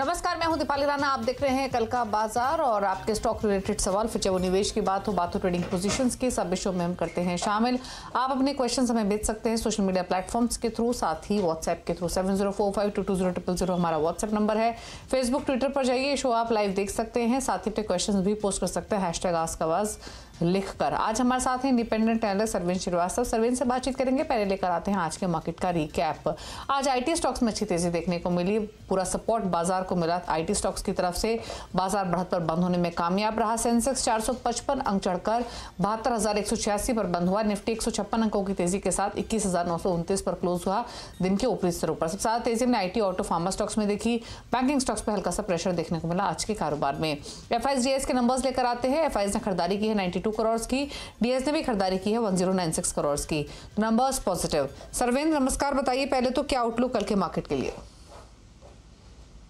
नमस्कार, मैं हूं दीपाली राणा। आप देख रहे हैं कल का बाजार और आपके स्टॉक रिलेटेड सवाल, फिर चाहे वो निवेश की बात हो ट्रेडिंग पोजीशंस की, सब विषयों में हम करते हैं शामिल। आप अपने क्वेश्चंस हमें भेज सकते हैं सोशल मीडिया प्लेटफॉर्म्स के थ्रू, साथ ही व्हाट्सएप के थ्रू। 7045220000 हमारा व्हाट्सएप नंबर है। फेसबुक ट्विटर पर जाइए, शो आप लाइव देख सकते हैं, साथ ही अपने क्वेश्चन भी पोस्ट कर सकते हैं #AskAwaz लिखकर। आज हमारे साथ हैं इंडिपेंडेंट एनालिस्ट सरवीन श्रीवास्तव। सरवीन से बातचीत करेंगे। पहले लेकर आते हैं आज के मार्केट का रिकैप। आज आईटी स्टॉक्स में अच्छी तेजी देखने को मिली, पूरा सपोर्ट बाजार को मिला आईटी स्टॉक्स की तरफ से। बाजार बढ़त पर बंद होने में कामयाब रहा। सेंसेक्स 455 अंक चढ़कर 72,186 पर बंद हुआ। निफ्टी 156 अंकों की तेजी के साथ 21,929 पर क्लोज हुआ दिन के ऊपरी स्तरों पर। सबसे ज्यादा तेजी हमने आईटी, ऑटो, फार्मा स्टॉक्स में देखी। बैंकिंग स्टॉक्स पर हल्का सा प्रेशर देखने को मिला आज के कारोबार में। एफआईजीएस के नंबर्स लेकर आते हैं। एफआईज ने खरीदारी की है 92 करोड़ की, डीएस ने भी खरीदारी की है 1096 करोड़ की। Numbers positive. सरवेंद्र नमस्कार, बताइए पहले तो क्या आउटलुक कल के मार्केट के लिए?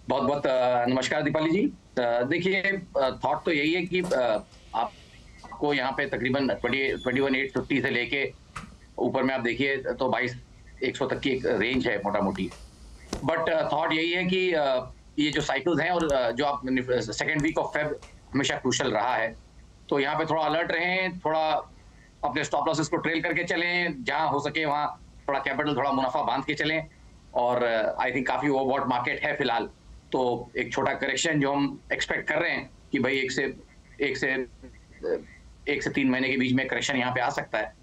बहुत बहुत नमस्कार दीपाली जी। देखिए, थॉट तो यही है कि आपको यहाँ पे तकरीबन 21,850 से लेके ऊपर में आप देखिए तो 22,100 तक की एक रेंज है मोटा मोटी। बट थॉट यही है कि ये जो साइकिल्स हैं और जो आप सेकेंड वीक ऑफ फेब हमेशा क्रूशल रहा है, तो यहाँ पे थोड़ा अलर्ट रहें, थोड़ा अपने स्टॉप लॉसेस को ट्रेल करके चलें, जहां हो सके वहां थोड़ा कैपिटल, थोड़ा मुनाफा बांध के चलें। और आई थिंक काफी ओवरबॉट मार्केट है फिलहाल, तो एक छोटा करेक्शन जो हम एक्सपेक्ट कर रहे हैं कि भाई एक से 3 महीने के बीच में करेक्शन यहाँ पे आ सकता है।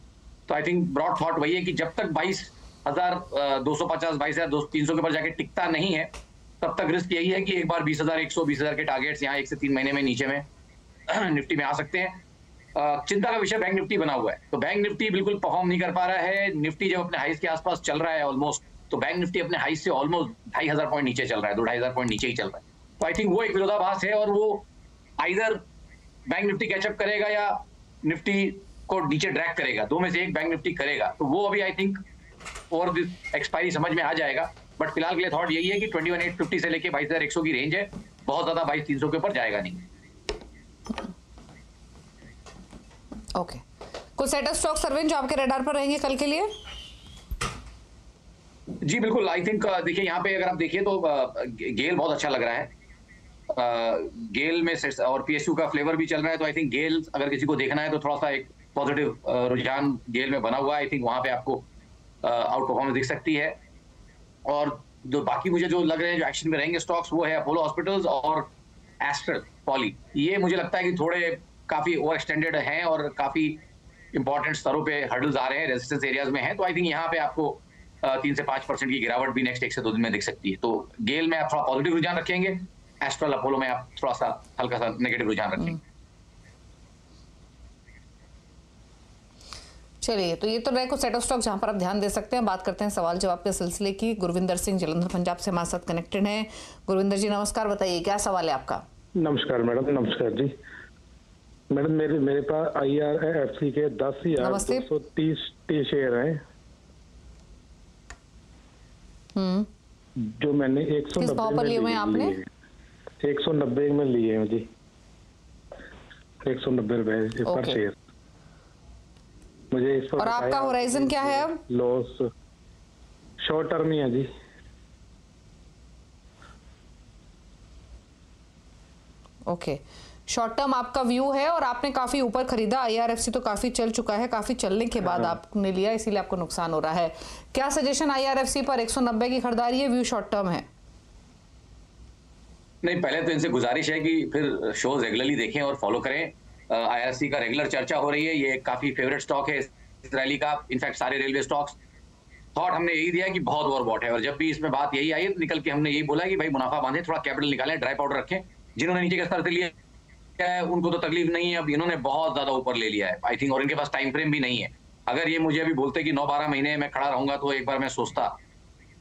तो आई थिंक ब्रॉड थॉट वही है कि जब तक 22,250 22,300 के ऊपर जाके टिकता नहीं है, तब तक रिस्क यही है कि एक बार 20,100 20,000 के टारगेट्स यहाँ 1 से 3 महीने में नीचे में निफ्टी में आ सकते हैं। चिंता का विषय बैंक निफ्टी बना हुआ है, तो बैंक निफ्टी बिल्कुल परफॉर्म नहीं कर पा रहा है। निफ्टी जब अपने हाइस के आसपास चल रहा है ऑलमोस्ट, तो बैंक निफ्टी अपने हाइस से ऑलमोस्ट 2,500 पॉइंट नीचे चल रहा है, 2,500 पॉइंट नीचे ही चल रहा है। तो आई थिंक वो एक विरोधाभास है, और वो आइदर बैंक निफ्टी कैचअप करेगा या निफ्टी को नीचे ड्रैग करेगा, दो में से एक बैंक निफ्टी करेगा। तो वो अभी आई थिंक और एक्सपायरी समझ में आ जाएगा। बट फिलहाल के लिए थॉट यही है कि 21,850 से लेके 22,100 की रेंज है, बहुत ज्यादा 22,300 के ऊपर जाएगा नहीं। ओके, कुछ सेट ऑफ स्टॉक सरवेन जो आपके रडार पर रहेंगे कल के लिए? जी बिल्कुल, आई थिंक देखिए यहाँ पे अगर आप देखिए तो गेल बहुत अच्छा लग रहा है। गेल में और पीएसयू का फ्लेवर भी चल रहा है, तो आई थिंक गेल अगर किसी को देखना है तो थोड़ा सा एक पॉजिटिव रुझान गेल में बना हुआ है। आई थिंक वहां पे आपको आउट परफॉर्मेंस दिख सकती है। और जो बाकी मुझे जो लग रहे हैं जो एक्शन में रहेंगे स्टॉक्स, वो है अपोलो हॉस्पिटल्स और एस्ट्रल पॉली। ये मुझे लगता है कि थोड़े काफी ओवर एक्सटेंडेड हैं और काफी इंपॉर्टेंट स्तरों पे हर्डल्स आ रहे हैं, रेजिस्टेंस एरियाज में हैं। तो आई थिंक यहाँ पे आपको 3 से 5% की गिरावट भी नेक्स्ट 1 से 2 दिन में दिख सकती है। तो गेल में आप थोड़ा पॉजिटिव रुझान रखेंगे, एस्ट्रल अपोलो में आप थोड़ा सा हल्का सा नेगेटिव रुझान रखेंगे। चलिए, तो ये तो रहे कुछ सेट ऑफ स्टॉक जहां पर आप ध्यान दे सकते हैं। बात करते हैं सवाल जवाब के सिलसिले की। गुरविंदर सिंह जलंधर पंजाब से हमारे साथ कनेक्टेड हैं। गुरविंदर जी नमस्कार, बताइए क्या सवाल है आपका? नमस्कार मैडम। नमस्कार जी मैडम, मेरे पास IRFC के 10,230 शेयर हैं, जो मैंने 190 में लिए हुए आपने? 190 में लिए हैं जी, 190 रुपए पर शेयर। मुझे इस पर और आपका होराइजन क्या है अब? लॉस शॉर्ट टर्म ही है जी। ओके, शॉर्ट टर्म आपका व्यू है और आपने काफी ऊपर खरीदा। IRFC तो काफी चल चुका है, काफी चलने के बाद आपने लिया, इसीलिए आपको नुकसान हो रहा है। क्या सजेशन IRFC पर? 190 की खरीदारी है, व्यू शॉर्ट टर्म है? नहीं, पहले तो इनसे गुजारिश है कि फिर शोज रेगुलरली देखें और फॉलो करें। IRFC का रेगुलर चर्चा हो रही है, ये काफी फेवरेट स्टॉक है इस रैली का। इनफैक्ट सारे रेलवे स्टॉक्स थॉट हमने यही दिया कि बहुत ओवरबॉट है, और जब भी इसमें बात यही आई तो निकल के हमने यही बोला कि भाई मुनाफा बांधे, थोड़ा कैपिटल निकालें, ड्राई पाउडर रखें। जिन्होंने नीचे के स्तर से लिया है उनको तो तकलीफ नहीं है, अब इन्होंने बहुत ज्यादा ऊपर ले लिया है आई थिंक, और इनके पास टाइम फ्रेम भी नहीं है। अगर ये मुझे अभी बोलते कि 9-12 महीने मैं खड़ा रहूंगा, तो एक बार मैं सोचता।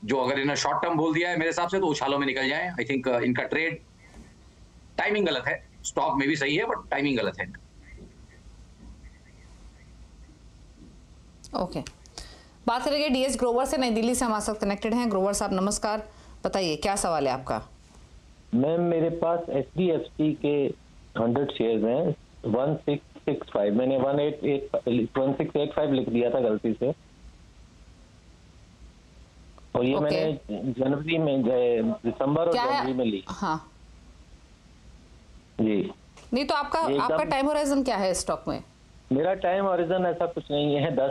जो अगर इन्होंने शॉर्ट टर्म बोल दिया है मेरे हिसाब से, तो उछालों में निकल जाए। आई थिंक इनका ट्रेड टाइमिंग गलत है, स्टॉक में भी सही है बट टाइमिंग गलत है। ओके, बात करेंगे डीएस ग्रोवर से, नई दिल्ली से हमारे साथ कनेक्टेड हैं। ग्रोवर साहब नमस्कार, बताइए क्या सवाल है आपका? मैम, मेरे पास HDFC के 100 शेयर्स हैं, 1665। मैंने 1685 लिख दिया था गलती से, और ये मैंने जनवरी में, दिसंबर और जनवरी में ली। हाँ जी। नहीं तो आपका टाइम होराइजन क्या है स्टॉक में? मेरा टाइम होराइजन ऐसा कुछ नहीं है, 10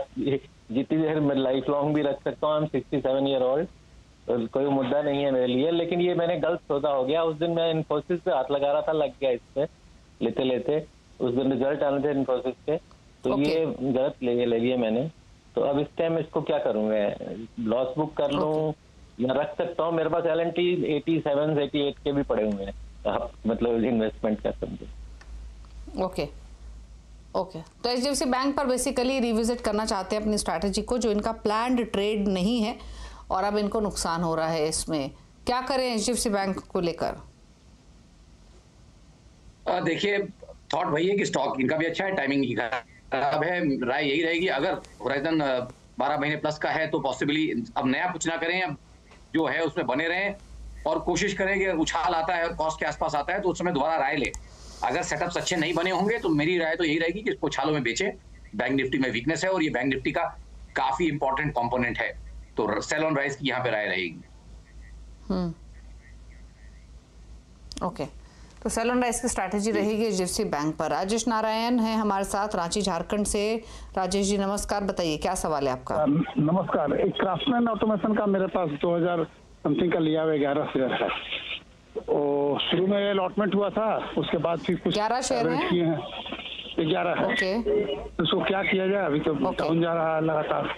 जितनी देर मैं लाइफ लॉन्ग भी रख सकता हूँ। आई एम 67 ईयर ओल्ड, कोई मुद्दा नहीं है मेरे लिए। लेकिन ये मैंने गलत सौदा हो गया। उस दिन मैं इन्फोसिस पे हाथ लगा रहा था, लग गया इस पे लेते लेते। उस दिन रिजल्ट आने थे इन्फोसिस के, तो ये गलत ले लिया मैंने। तो अब इस टाइम इसको क्या करूँ मैं? लॉस बुक कर लूँ या रख सकता हूँ? मेरे पास LNT 87 88 के भी पड़े हुए हैं, आप मतलब इन्वेस्टमेंट कर समझे। ओके तो HDFC बैंक पर बेसिकली रिविजिट करना चाहते हैं अपनी स्ट्रैटेजी को, जो इनका प्लान्ड ट्रेड नहीं है और अब इनको नुकसान हो रहा है। इसमें क्या करें HDFC बैंक को लेकर? देखिए, थॉट वही है कि स्टॉक इनका भी अच्छा है, टाइमिंग की खराब है। राय यही रहेगी, अगर होराइजन 12 महीने प्लस का है तो पॉसिबली अब नया कुछ ना करें, अब जो है उसमें बने रहें और कोशिश करें कि उछाल आता है और कॉस्ट के आसपास आता है तो उस समय दोबारा राय ले। अगर सेटअप्स अच्छे नहीं बने होंगे तो मेरी राय तो यही रहेगी कि इसको उछालों में बेचें। बैंक निफ्टी में वीकनेस है और ये बैंक निफ्टी का काफी इंपॉर्टेंट कंपोनेंट है, तो सेल ऑन राइज की यहाँ पे राय रहेगी। ओके, तो सेल ऑन राइज की स्ट्रैटेजी रहेगी HDFC बैंक पर। राजेश नारायण है हमारे साथ, रांची झारखंड से। राजेश जी नमस्कार, बताइए क्या सवाल है आपका? नमस्कार। एक क्राफ्टमैन ऑटोमेशन का मेरे पास 2000 समथिंग का लिया हुआ 11 शेयर है। और शुरू में अलॉटमेंट हुआ था, उसके बाद फिर कुछ 11 शेयर हैं? 11 है। ओके, तो उसको क्या किया जाए? अभी तो डाउन जा रहा है लगातार।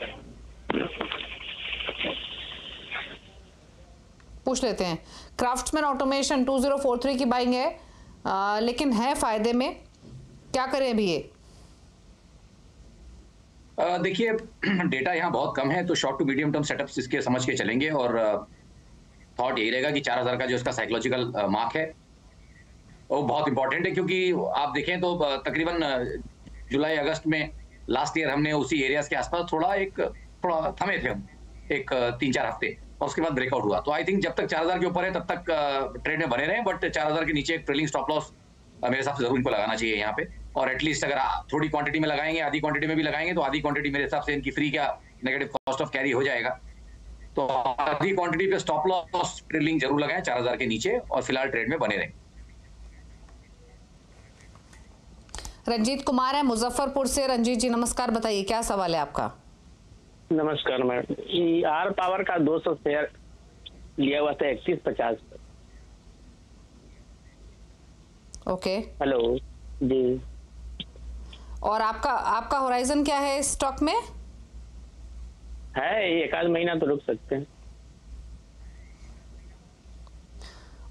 पूछ लेते हैं। क्राफ्टमैन ऑटोमेशन 2043 की बाइंग है, लेकिन है फायदे में, क्या करें अभी ये? देखिए, डेटा यहाँ बहुत कम है तो short to medium term setups इसके समझ के चलेंगे और थॉट यही रहेगा कि 4000 का जो इसका साइकोलॉजिकल मार्क है वो बहुत इंपॉर्टेंट है, क्योंकि आप देखें तो तकरीबन जुलाई अगस्त में लास्ट ईयर हमने उसी एरियाज के आसपास थोड़ा थमे थे हम, एक 3-4 हफ्ते, और उसके बाद ब्रेकआउट हुआ। तो आई थिंक जब तक 4000 के ऊपर है तब तक ट्रेड में बने रहें, बट 4000 के नीचे एक ट्रेलिंग स्टॉप लॉस मेरे हिसाब से जरूर इनको लगाना चाहिए यहाँ पे। और एटलीस्ट अगर थोड़ी क्वांटिटी में लगाएंगे, आधी क्वांटिटी में भी लगाएंगे तो आधी क्वांटिटी मेरे हिसाब से इनकी फ्री का नेगेटिव कॉस्ट ऑफ कैरी हो जाएगा। तो आधी क्वांटिटी पे स्टॉप लॉस ट्रेलिंग जरूर लगाएं 4000 के नीचे और फिलहाल ट्रेड में बने रहें। रंजीत कुमार है मुजफ्फरपुर से। रंजीत जी नमस्कार, बताइए क्या सवाल है आपका? नमस्कार मैम, ER पावर का 200 शेयर लिया हुआ था 3150 पर। ओके, हेलो जी। और आपका होराइजन क्या है इस स्टॉक में? है एक आध महीना तो रुक सकते हैं।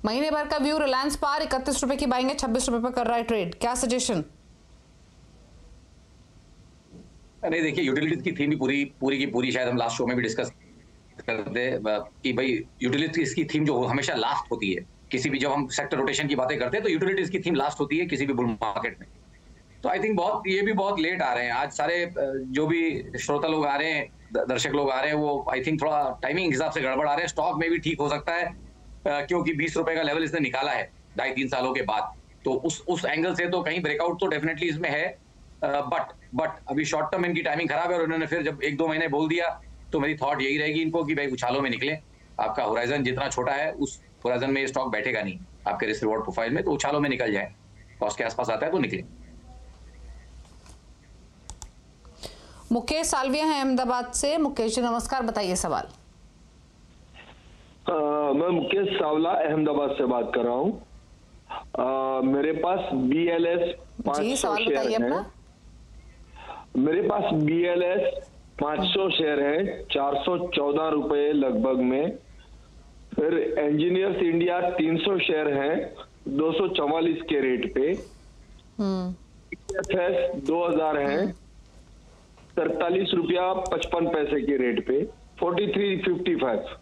महीने भर का व्यू। रिलायंस पावर 31 रुपए की बाइंग है, 26 रुपए पर कर रहा है ट्रेड, क्या सजेशन? नहीं, देखिए, यूटिलिटीज की थीम भी पूरी की पूरी शायद हम लास्ट शो में भी डिस्कस करते कि भाई यूटिलिटीज की थीम जो हमेशा लास्ट होती है, किसी भी जब हम सेक्टर रोटेशन की बातें करते हैं तो यूटिलिटीज की थीम लास्ट होती है किसी भी बुल मार्केट में। तो आई थिंक ये भी बहुत लेट आ रहे हैं आज सारे जो भी श्रोता लोग आ रहे हैं, दर्शक लोग आ रहे हैं, वो आई थिंक थोड़ा टाइमिंग हिसाब से गड़बड़ आ रहे हैं। स्टॉक में भी ठीक हो सकता है क्योंकि 20 रुपए का लेवल इसने निकाला है 2.5-3 सालों के बाद, तो उस एंगल से तो कहीं ब्रेकआउट तो डेफिनेटली इसमें है। बट अभी शॉर्ट टर्म इनकी टाइमिंग खराब है और उन्होंने फिर जब 1-2 महीने बोल दिया तो मेरी थॉट यही रहेगी इनको कि भाई उछालों में निकले। आपका होराइजन जितना छोटा है उस होराइजन में स्टॉक बैठेगा नहीं आपके रिस्क रिवॉर्ड प्रोफाइल में, तो उछालों में निकल जाए, कॉस्ट के आसपास आता है तो निकले। मुकेश सालविया है अहमदाबाद से। मुकेश जी नमस्कार, बताइए सवाल। मैं मुकेश सावला अहमदाबाद से बात कर रहा हूँ। मेरे पास BLS 500 शेयर है। मेरे पास BLS 500 शेयर है 414 रुपए लगभग में। फिर इंजीनियर्स इंडिया 300 शेयर है 244 के रेट पे। FS 2000 है 43 रुपया 55 पैसे के रेट पे 43.55।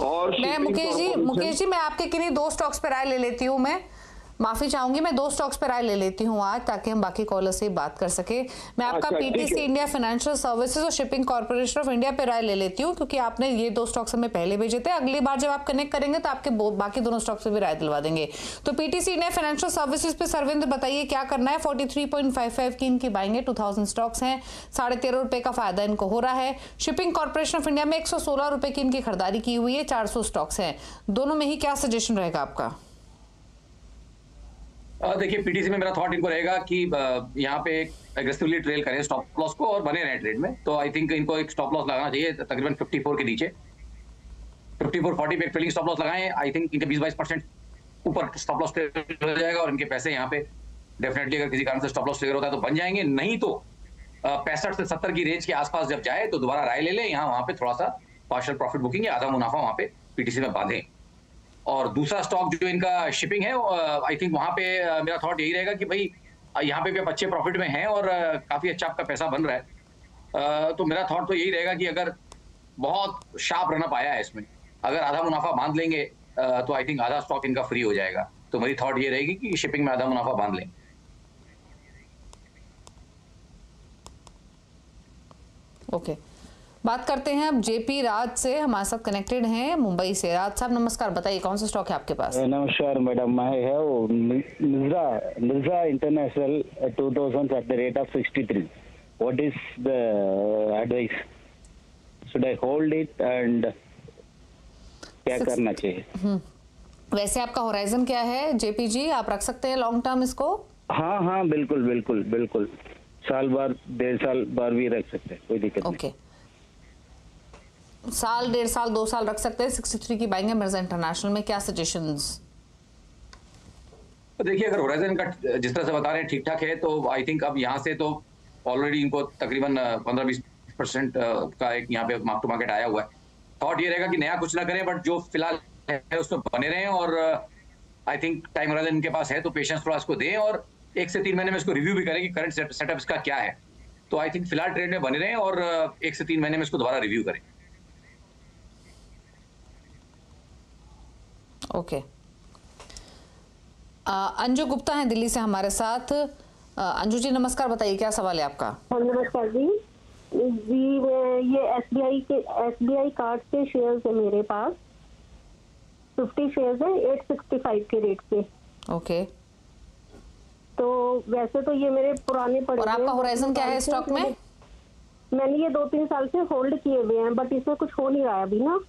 और मैं मुकेश जी मैं आपके किन्हीं 2 स्टॉक्स पर राय ले लेती हूँ। मैं माफी चाहूंगी, मैं 2 स्टॉक्स पर राय ले लेती हूँ आज, ताकि हम बाकी कॉलर से बात कर सके। मैं आपका पीटीसी इंडिया फाइनेंशियल सर्विसेज और शिपिंग कॉर्पोरेशन ऑफ इंडिया पे राय ले लेती हूँ, क्योंकि आपने ये 2 स्टॉक्स हमें पहले भेजे थे। अगली बार जब आप कनेक्ट करेंगे तो आपके बाकी दोनों स्टॉक्स पे भी राय दिलवा देंगे। तो पीटीसी इंडिया फाइनेंशियल सर्विसेज पे सर्वेंद्र बताइए क्या करना है। 43.55 की इनकी बाइंग है, 2000 स्टॉक्स हैं, 13.5 रुपए का फायदा इनको हो रहा है। शिपिंग कॉर्पोरेशन ऑफ इंडिया में 116 रुपए की इनकी खरीदारी की हुई है, 400 स्टॉक्स हैं। दोनों में ही क्या सजेशन रहेगा आपका? देखिए, पीटीसी में मेरा थॉट इनको रहेगा कि यहाँ पे एग्रेसिवली ट्रेल करें स्टॉप लॉस को और बने रहे ट्रेड में। तो आई थिंक इनको एक स्टॉप लॉस लगाना चाहिए तकरीबन 54 के नीचे, 54.40 पे एक ट्रेलिंग स्टॉप लॉस लगाएं। आई थिंक इनके 20-22% ऊपर स्टॉप लॉस ट्रेल हो जाएगा और इनके पैसे यहाँ पे डेफिनेटली अगर किसी कारण से स्टॉप लॉस ट्रिगर होता है तो बन जाएंगे। नहीं तो 65 से 70 की रेंज के आसपास जब जाए तो दोबारा राय ले लें, यहाँ वहां पे थोड़ा सा पार्शियल प्रॉफिट बुकिंग या आधा मुनाफा वहां पे पीटीसी में बांधें। और दूसरा स्टॉक जो इनका शिपिंग है, आई थिंक वहां पे मेरा थॉट यही रहेगा कि भाई यहाँ पे भी आप अच्छे प्रॉफिट में हैं और काफी अच्छा आपका पैसा बन रहा है। तो मेरा थॉट तो यही रहेगा कि अगर बहुत शार्प रनअप आया है इसमें, अगर आधा मुनाफा बांध लेंगे तो आई थिंक आधा स्टॉक इनका फ्री हो जाएगा। तो मेरी थॉट ये रहेगी कि शिपिंग में आधा मुनाफा बांध लें। ओके, बात करते हैं अब जेपी राज से, हमारे साथ कनेक्टेड हैं मुंबई से। राज साहब नमस्कार, बताइए कौन सा स्टॉक है आपके पास? नमस्कार मैडम, मैं है वो Nirja international 2000 at the rate of 63. What is the advice? Should I hold it and क्या करना चाहिए? वैसे आपका होराइजन क्या है जेपी जी, आप रख सकते हैं लॉन्ग टर्म इसको? हाँ बिल्कुल बिल्कुल बिल्कुल, साल बार 1.5 साल बार भी रख सकते हैं, कोई दिक्कत नहीं। साल 1.5 साल 2 साल रख सकते हैं। 63 की बाइंग है मिर्जा इंटरनेशनल में, क्या सजेशंस? देखिए, अगर होराइजन का जिस तरह से बता रहे हैं ठीक ठाक है तो आई थिंक अब यहाँ से तो ऑलरेडी इनको तकरीबन 15-20% का एक यहाँ पे मार्क टू मार्केट आया हुआ है। थॉट ये रहेगा कि नया कुछ ना करें, बट जो फिलहाल है उसमें बने रहें और आई थिंक टाइम होराइजन इनके पास है तो पेशेंस थोड़ा इसको दें और 1 से 3 महीने में इसको रिव्यू भी करें कि करंट सेटअप इसका क्या है। तो आई थिंक फिलहाल ट्रेड में बने रहें और 1 से 3 महीने में इसको दोबारा रिव्यू करें। ओके, अंजू गुप्ता हैं दिल्ली से हमारे साथ। अंजू जी नमस्कार, बताइए क्या सवाल है आपका? नमस्कार जी। ये एसबीआई कार्ड के शेयर्स है मेरे पास, 50 शेयर्स है 865 के रेट पे। ओके, तो वैसे तो ये मेरे पुराने पड़े। और आपका होराइजन क्या है स्टॉक में? मैंने ये 2-3 साल से होल्ड किए हुए हैं, बट इसमें कुछ हो नहीं रहा है अभी ना,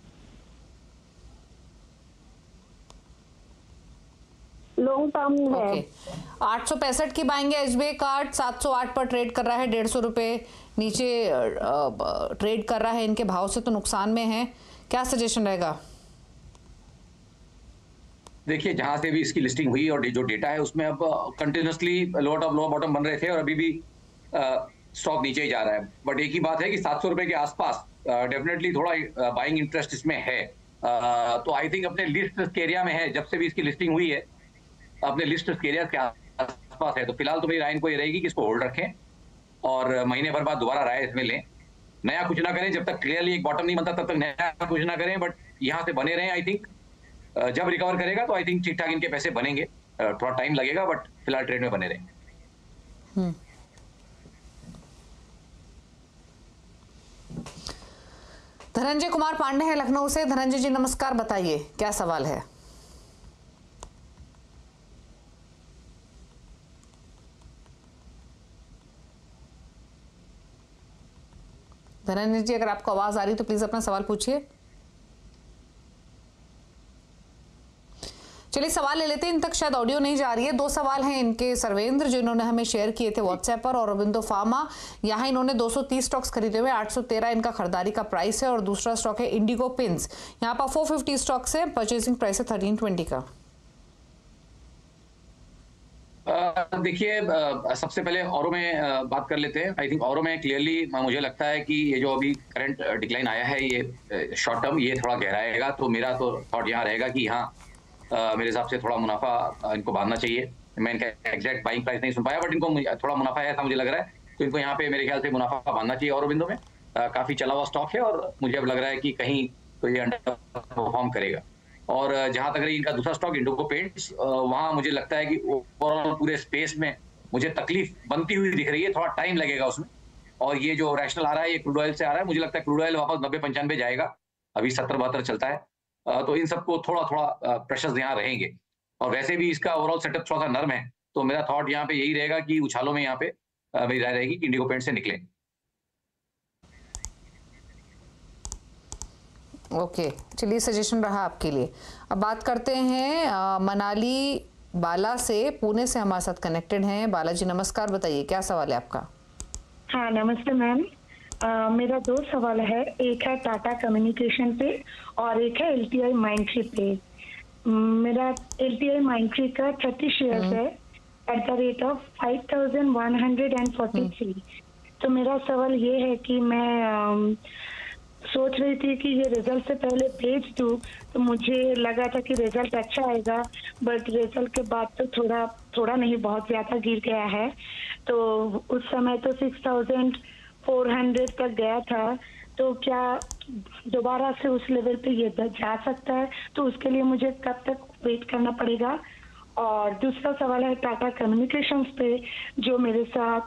लॉन्ग टर्म है। 865 की बाइंग है एसबीआई कार्ड, 708 पर ट्रेड कर रहा है, 150 रुपए नीचे ट्रेड कर रहा है। इनके भाव से तो नुकसान में है, क्या सजेशन रहेगा? देखिए, जहां से भी इसकी लिस्टिंग हुई और जो डेटा है उसमें अब कंटिन्यूसली लो टॉप लो बॉटम बन रहे थे और अभी भी स्टॉक नीचे ही जा रहा है। बट एक ही बात है कि 700 रुपए के आसपास डेफिनेटली थोड़ा बाइंग इंटरेस्ट इसमें है। तो आई थिंक अपने लिस्ट एरिया में है, जब से भी इसकी लिस्टिंग हुई है अपने लिस्ट एरिया के आसपास है। तो फिलहाल तो मेरी राय इनको ये रहेगी कि इसको होल्ड रखें और महीने भर बाद दोबारा राय इसमें लें। नया कुछ ना करें, जब तक क्लियरली एक बॉटम नहीं बनता तब तक नया कुछ ना करें, बट यहाँ से बने रहें। आई थिंक जब रिकवर करेगा तो आई थिंक ठीक ठाक इनके पैसे बनेंगे, थोड़ा टाइम लगेगा बट फिलहाल ट्रेड में बने रहें। धनंजय कुमार पांडे हैं लखनऊ से। धनंजय जी नमस्कार, बताइए क्या सवाल है? धनंजय जी, अगर आपको आवाज आ रही तो प्लीज अपना सवाल पूछिए। चलिए सवाल ले लेते हैं, इन तक शायद ऑडियो नहीं जा रही है। 2 सवाल हैं इनके सर्वेंद्र जो इन्होंने हमें शेयर किए थे व्हाट्सएप पर, और अरविंदो फार्मा, यहाँ इन्होंने 230 स्टॉक्स खरीदे हुए, 813 इनका खरीदारी का प्राइस है। और दूसरा स्टॉक है इंडिगो पिंस, यहाँ पर 450 स्टॉक्स है, परचेसिंग प्राइस है 1320 का। देखिए, सबसे पहले औरों में बात कर लेते हैं। आई थिंक औरों में क्लियरली मुझे लगता है कि ये जो अभी करंट डिक्लाइन आया है ये शॉर्ट टर्म ये थोड़ा गहराएगा। तो मेरा तो थॉट यहाँ रहेगा कि यहाँ मेरे हिसाब से थोड़ा मुनाफा इनको बांधना चाहिए। मैं इनका एग्जैक्ट बाइंग प्राइस नहीं सुन पाया, बट इनको थोड़ा मुनाफा है ऐसा मुझे लग रहा है। तो इनको यहाँ पे मेरे ख्याल से मुनाफा बांधना चाहिए। और बिंदु में काफी चला हुआ स्टॉक है और मुझे अब लग रहा है कि कहीं तो ये अंडर परफॉर्म करेगा। और जहां तक रही इनका दूसरा स्टॉक इंडिगो पेंट्स, वहां मुझे लगता है कि ओवरऑल पूरे स्पेस में मुझे तकलीफ बनती हुई दिख रही है, थोड़ा टाइम लगेगा उसमें। और ये जो रैशनल आ रहा है ये क्रूड ऑयल से आ रहा है, मुझे लगता है क्रूड ऑयल वापस 90-95 जाएगा, अभी 70-72 चलता है। तो इन सबको थोड़ा थोड़ा प्रेशर्स यहाँ रहेंगे, और वैसे भी इसका ओवरऑल सेटअप थोड़ा सा नर्म है, तो मेरा थॉट यहाँ पे यही रहेगा कि उछालों में यहाँ पे मेरी राय रहेगी कि इंडिगो पेंट से निकले। ओके, चलिए सजेशन रहा आपके लिए। अब बात करते हैं मनाली बाला से, पुणे से हमारे साथ कनेक्टेड हैं। बालाजी नमस्कार, बताइए क्या सवाल है आपका। हाँ नमस्ते मैम, मेरा 2 सवाल है, एक है टाटा कम्युनिकेशन पे और एक है LTI माइंडट्री पे। मेरा LTI माइंडट्री का 30 शेयर्स है एट द रेट ऑफ 5143। तो मेरा सवाल ये है कि मैं सोच रही थी कि ये रिजल्ट से पहले बेच दूं, तो मुझे लगा था कि रिजल्ट अच्छा आएगा, बट रिजल्ट के बाद तो थोड़ा नहीं बहुत ज्यादा गिर गया है। तो उस समय तो 6400 तक गया था, तो क्या दोबारा से उस लेवल पे ये जा सकता है? तो उसके लिए मुझे कब तक वेट करना पड़ेगा? और दूसरा सवाल है टाटा कम्युनिकेशंस पे, जो मेरे साथ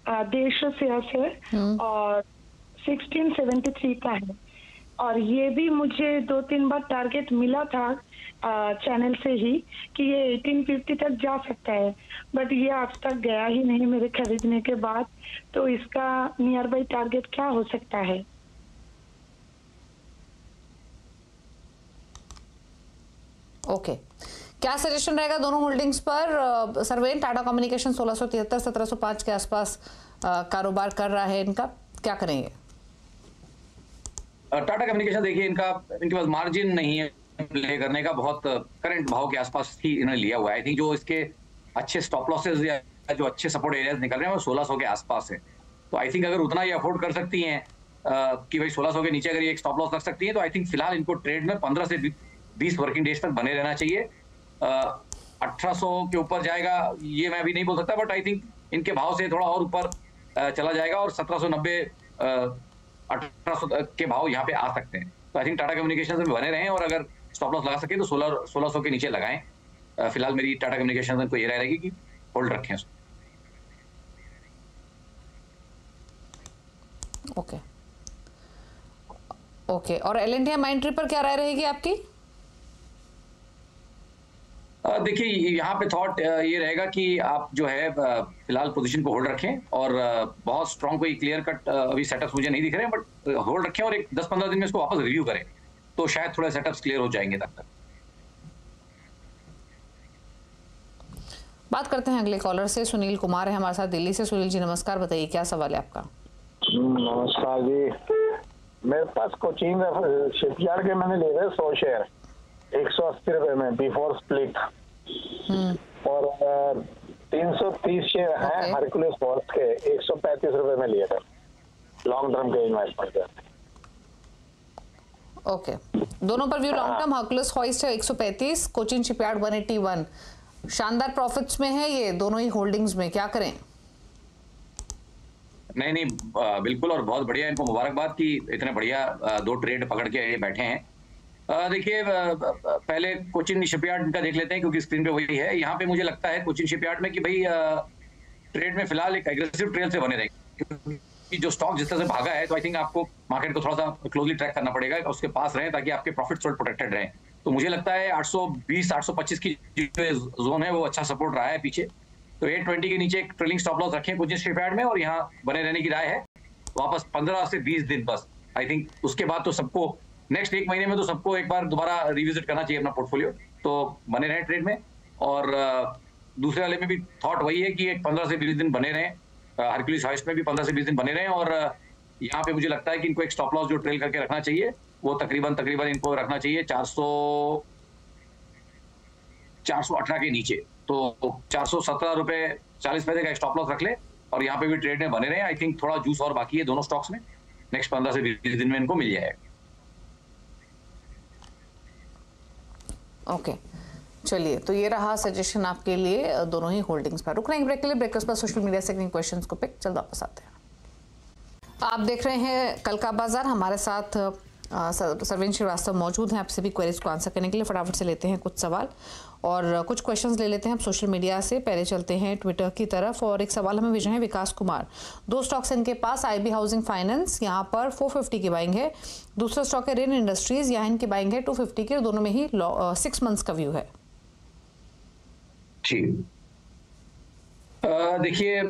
150 शेयर्स है और 1673 का है, और ये भी मुझे 2-3 बार टारगेट मिला था चैनल से ही कि ये 1850 तक जा सकता है, बट ये आज तक गया ही नहीं मेरे खरीदने के बाद। तो इसका नियर बाई टारगेट क्या हो सकता है? ओके, क्या सजेशन रहेगा दोनों होल्डिंग्स पर? सरवेन, टाटा कम्युनिकेशन 1673-1705 के आसपास कारोबार कर रहा है, इनका क्या करेंगे? टाटा कम्युनिकेशन देखिए, इनके पास मार्जिन नहीं है प्ले करने का, बहुत करंट भाव के आसपास ही इन्होंने लिया हुआ है। आई थिंक जो इसके अच्छे स्टॉप लॉसेज या जो अच्छे सपोर्ट एरियाज निकल रहे हैं वो 1600 के आसपास है। तो आई थिंक अगर उतना ये अफोर्ड कर सकती हैं कि भाई 1600 के नीचे अगर ये एक स्टॉप लॉस रख सकती है, तो आई थिंक फिलहाल इनको ट्रेड में 15 से 20 वर्किंग डेज तक बने रहना चाहिए। 1800 के ऊपर जाएगा ये मैं अभी नहीं बोल सकता, बट आई थिंक इनके भाव से थोड़ा और ऊपर चला जाएगा और 1790 1800 के भाव यहाँ पे आ सकते हैं। तो आई थिंक टाटा कम्युनिकेशन में बने रहें, और अगर स्टॉप लॉस लगा सके तो 1600 के नीचे लगाएं। फिलहाल मेरी टाटा कम्युनिकेशन को ये राय रहेगी कि होल्ड रखें उसको। ओके, और LTI माइंडट्री पर क्या राय रहेगी आपकी? देखिए, यहाँ पे थॉट ये रहेगा कि आप जो है फिलहाल पोजीशन को होल्ड रखें, और बहुत स्ट्रॉन्ग कोई क्लियर कट अभी सेटअप्स मुझे नहीं दिख रहे हैं, बट होल्ड रखें और एक 10-15 दिन में इसको वापस रिव्यू करें, तो शायद थोड़े सेटअप्स क्लियर हो जाएंगे तब तक। बात करते हैं अगले कॉलर से। सुनील कुमार है हमारे साथ दिल्ली से। सुनील जी नमस्कार, बताइए क्या सवाल है आपका। नमस्कार जी, मेरे पास कोचिंग शिपयार्ड के मैंने लिए थे 100 शेयर 180 रुपए में बिफोर स्प्लिट, और 330 शेयर हैं हरकुलिस फोर्स के 135 रुपए में लिए थे लॉन्ग टर्म के इन्वेस्टमेंट के। ओके, दोनों पर view long term. Hercules hoist है 135, कोचिन शिपयार्ड 181, शानदार प्रॉफिट्स में है ये दोनों ही होल्डिंग्स में, क्या करें? नहीं, बिल्कुल, और बहुत बढ़िया, इनको मुबारकबाद कि इतने बढ़िया 2 ट्रेड पकड़ के ये बैठे हैं। देखिए, पहले कोचिन शिपयार्ड का देख लेते हैं, क्योंकि स्क्रीन पे वही है। यहाँ पे मुझे लगता है कोचिन शिपयार्ड में कि भाई ट्रेड में फिलहाल एक एग्रेसिव ट्रेल से बने रहेंगे, क्योंकि जो स्टॉक जिस तरह से भागा है, तो आई थिंक आपको मार्केट को थोड़ा सा क्लोजली ट्रैक करना पड़ेगा, उसके पास रहें ताकि आपके प्रॉफिट्स थोड़े प्रोटेक्टेड रहें। तो मुझे लगता है 820-825 की जो जोन है वो अच्छा सपोर्ट रहा है पीछे, तो 820 के नीचे एक ट्रेलिंग स्टॉप लॉस रखें कोचिन शिपयार्ड में, और यहाँ बने रहने की राय है वापस 15 से 20 दिन बस। आई थिंक उसके बाद तो सबको नेक्स्ट 1 महीने में तो सबको एक बार दोबारा रिविजिट करना चाहिए अपना पोर्टफोलियो, तो बने रहे ट्रेड में। और दूसरे वाले में भी थॉट वही है कि एक 15 से 20 दिन बने रहें, हरकुलिस हॉइस्ट में भी 15 से 20 दिन बने रहें, और यहाँ पे मुझे लगता है कि इनको एक स्टॉप लॉस जो ट्रेल करके रखना चाहिए वो तकरीबन इनको रखना चाहिए 418 के नीचे, तो 417 रुपए 40 पैसे का स्टॉप लॉस रख ले, और यहाँ पे भी ट्रेड में बने रहे। आई थिंक थोड़ा जूस और बाकी है दोनों स्टॉक्स में, नेक्स्ट 15 से 20 दिन में इनको मिल जाएगा। ओके, चलिए, तो ये रहा सजेशन आपके लिए दोनों ही होल्डिंग्स पर। रुक रहे हैं ब्रेक के लिए, ब्रेकर्स पर सोशल मीडिया से क्वेश्चंस को पिक, जल्द वापस आते हैं। आप देख रहे हैं कल का बाजार, हमारे साथ सरवीन श्रीवास्तव मौजूद हैं आप सभी क्वेरीज को आंसर करने के लिए। फटाफट से लेते हैं कुछ सवाल और कुछ क्वेश्चंस ले लेते हैं हम सोशल मीडिया से। पहले चलते हैं ट्विटर की तरफ और एक सवाल हमें भेजे हैं विकास कुमार। 2 स्टॉक्स इनके पास, आईबी हाउसिंग फाइनेंस यहाँ पर 450 की बाइंग है, दूसरा स्टॉक है रेन इंडस्ट्रीज, यहाँ इनकी बाइंग है 250 की और दोनों में ही 6 मंथ्स का व्यू है। ठीक, देखिए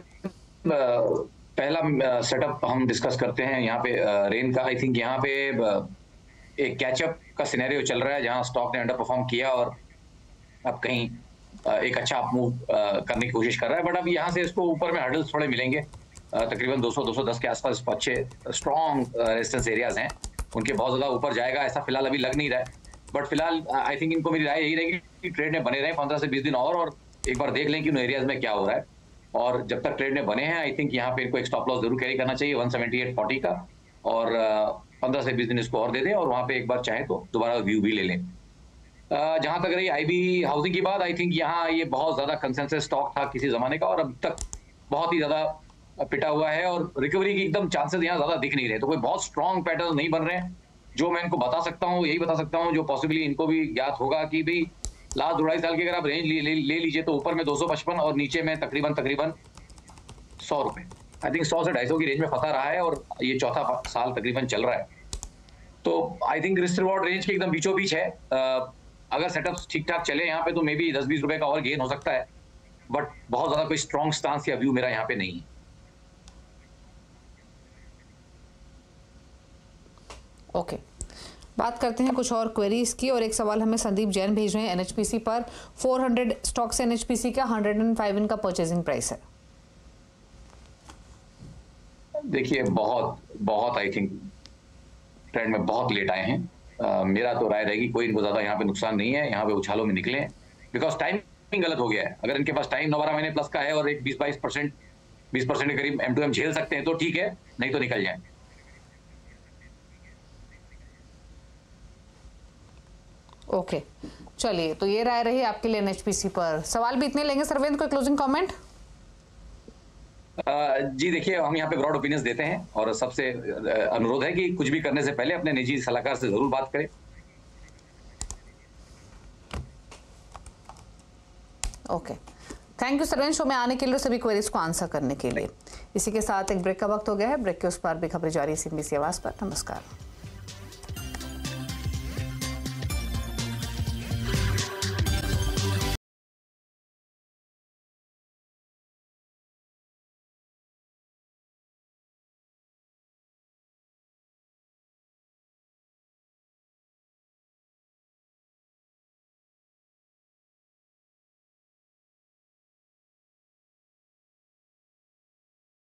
पहला सेटअप हम डिस्कस करते हैं यहाँ पे रेन का। आई थिंक यहाँ पे एक कैचअप का सिनेरियो चल रहा है जहाँ स्टॉक ने अंडर परफॉर्म किया और अब कहीं एक अच्छा अप मूव करने की कोशिश कर रहा है, बट अब यहाँ से इसको ऊपर में हर्डल्स थोड़े मिलेंगे। तकरीबन 200-210 के आसपास अच्छे स्ट्रॉन्ग रेजिस्टेंस एरियाज हैं, उनके बहुत ज़्यादा ऊपर जाएगा ऐसा फिलहाल अभी लग नहीं रहा है। बट फिलहाल आई थिंक इनको मेरी राय यही रहेगी कि ट्रेड में बने रहें 15 से 20 दिन और एक बार देख लें कि उन एरियाज में क्या हो रहा है। और जब तक ट्रेड में बने हैं आई थिंक यहाँ पे इनको एक स्टॉप लॉस जरूर कैरी करना चाहिए 178.40 का, और 15 से 20 दिन इसको और दे दें और वहाँ पे एक बार चाहे तो दोबारा व्यू भी ले लें। जहाँ तक रही आईबी हाउसिंग की बात, आई थिंक यहाँ ये बहुत ज़्यादा कंसेंसस स्टॉक था किसी ज़माने का और अब तक बहुत ही ज़्यादा पिटा हुआ है और रिकवरी की एकदम चांसेस यहाँ ज़्यादा दिख नहीं रहे। तो कोई बहुत स्ट्रॉन्ग पैटर्न नहीं बन रहे हैं। जो मैं इनको बता सकता हूँ यही बता सकता हूँ जो पॉसिबली इनको भी ज्ञात होगा कि भाई लास्ट 2.5 साल की अगर आप रेंज ले लीजिए तो ऊपर में 255 और नीचे में तकरीबन 100 रुपए। आई थिंक 100 से 250 की रेंज में फंसा रहा है और ये चौथा साल तकरीबन चल रहा है। तो I think risk reward range के एकदम बीचों बीच है। अगर सेटअप ठीक ठाक चले यहाँ पे तो मे बी 10-20 रुपए का और गेन हो सकता है, बट बहुत ज्यादा कोई स्ट्रॉन्ग स्टांस या व्यू मेरा यहाँ पे नहीं है। ओके, बात करते हैं कुछ और क्वेरीज की और एक सवाल हमें संदीप जैन भेज रहे हैं एनएचपीसी पर। 400 स्टॉक से एनएचपीसी का 105 इनका परचेजिंग प्राइस है। देखिए बहुत आई थिंक ट्रेंड में बहुत लेट आए हैं। मेरा तो राय रहेगी कोई इनको ज्यादा यहाँ पे नुकसान नहीं है, यहाँ पे उछालों में निकले बिकॉज टाइमिंग गलत हो गया है। अगर इनके पास टाइम 9-12 महीने प्लस का है और एक 20% के करीब M2M झेल सकते हैं तो ठीक है, नहीं तो निकल जाए। ओके, चलिए तो ये राय रही आपके लिए एनएचपीसी पर। सवाल भी इतने लेंगे। सरवेंद्र, कोई क्लोजिंग कमेंट? जी देखिए, हम यहाँ पे ब्रॉड ओपिनियंस देते हैं और सबसे अनुरोध है कि कुछ भी करने से पहले अपने निजी सलाहकार से जरूर बात करें। Okay, thank you Sarvendra show में आने के लिए, सभी क्वेरीज को आंसर करने के लिए। इसी के साथ एक ब्रेक का वक्त हो गया है। ब्रेक के उस पार भी खबरें जारी CNBC आवाज पर। नमस्कार।